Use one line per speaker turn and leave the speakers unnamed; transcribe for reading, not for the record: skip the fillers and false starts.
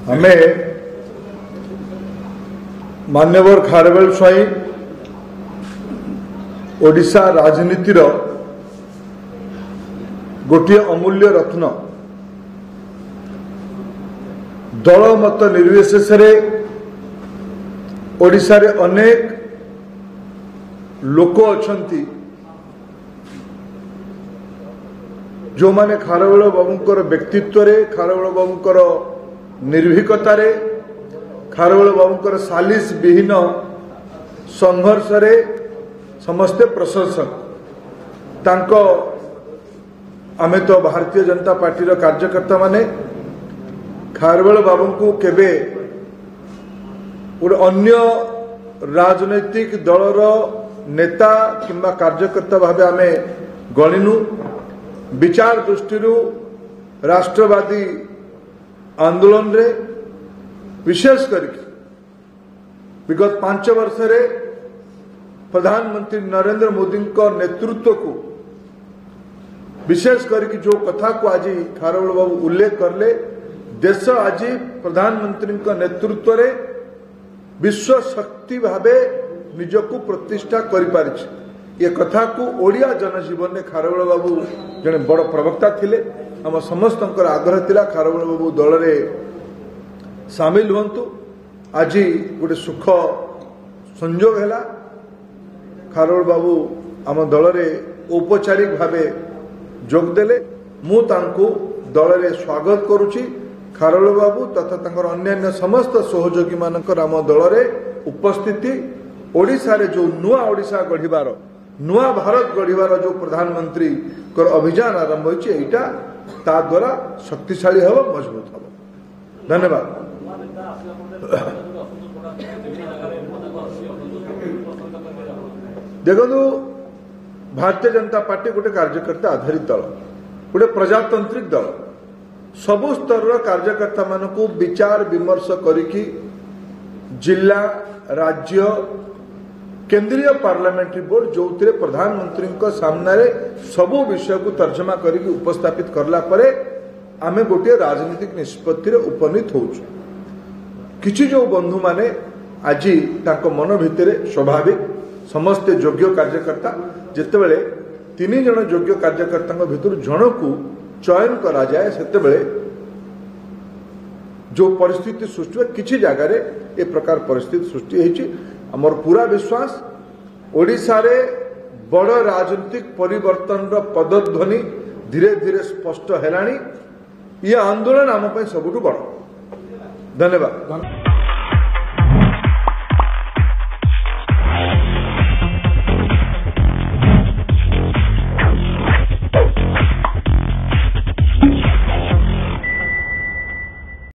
हमें मान्यवर खारवेल स्वाई ओडिशा राजनीतिर गोटे अमूल्य रत्न दल मत निर्विशेष ओडिशा रे अनेक लोक अछंती जो माने खारवेल बाबूंकर व्यक्तित्व रे खारवेल बाबूंकर निर्भीकतार खारवेल बाबूंकर सालिस विहीन संघर्ष रे समस्ते प्रशंसक तांको आमे तो भारतीय जनता पार्टी रो कार्यकर्ता माने खारवेल बाबू को केबे गोटे अन्य राजनैतिक दलर नेता किंबा कार्यकर्ता भावे आमे गणिनु विचार दृष्टि राष्ट्रवादी आंदोलन रे विशेष करके विगत 5 वर्ष रे प्रधानमंत्री नरेंद्र मोदी को नेतृत्व को विशेष करके जो कथा को आज खारवेल बाबू उल्लेख करले देश आज प्रधानमंत्री का नेतृत्व रे विश्व शक्ति भावे निजको प्रतिष्ठा करि पारिछ ये कथा को ओडिया जनजीवन में खारवेल बाबू जने बड़ प्रवक्ता थिले हम समस्त आग्रह थिला खारवेल बाबू दल रे शामिल हुंतु आज गोटे सुख संयोग हैला खारवेल बाबू आम दल रे औपचारिक भावे जोग देले मु तांको दल रे स्वागत करूची खारवेल बाबू तथा तंकर अन्य समस्त सहयोगी मानकर आम दल रे उपस्थिति ओडिशा रे जो नुआ ओडिशा गढ़िबार नुआ भारत गढ़िबार जो प्रधानमंत्री कर अभियान आरंभ होइछि एटा ता द्वारा शक्तिशाली हबो मजबूत हबो। धन्यवाद। देखो भारतीय जनता पार्टी गोटे कार्यकर्ता आधारित दल गोटे प्रजातांत्रिक दल सबु स्तर कार्यकर्ता मानकु विचार विमर्श करिकी जिला राज्य केंद्रीय पार्लियामेंट्री बोर्ड जो प्रधानमंत्री सामने सबु विषय को तर्जमा करके उपस्थापित करला परे आमे गोटे राजनीतिक निष्पत्ति उपनीत होउछु किछि जो बंधु माने आज ताको मन भितरे स्वाभाविक समस्त योग्य कार्यकर्ता जेते बेले 3 जन योग्य कार्यकर्ता भितर जन को चयन करा जाए सेते बेले जो परिस्थिति सृष्टि किछि जगह रे ए प्रकार परिस्थिति सृष्टि होइछि हमर पूरा विश्वास ओडिशा रे बड़ राजनीतिक परिवर्तन रो पदध्वनि धीरे धीरे स्पष्ट हेलाणी ये आंदोलन आम सबुठु बड़। धन्यवाद।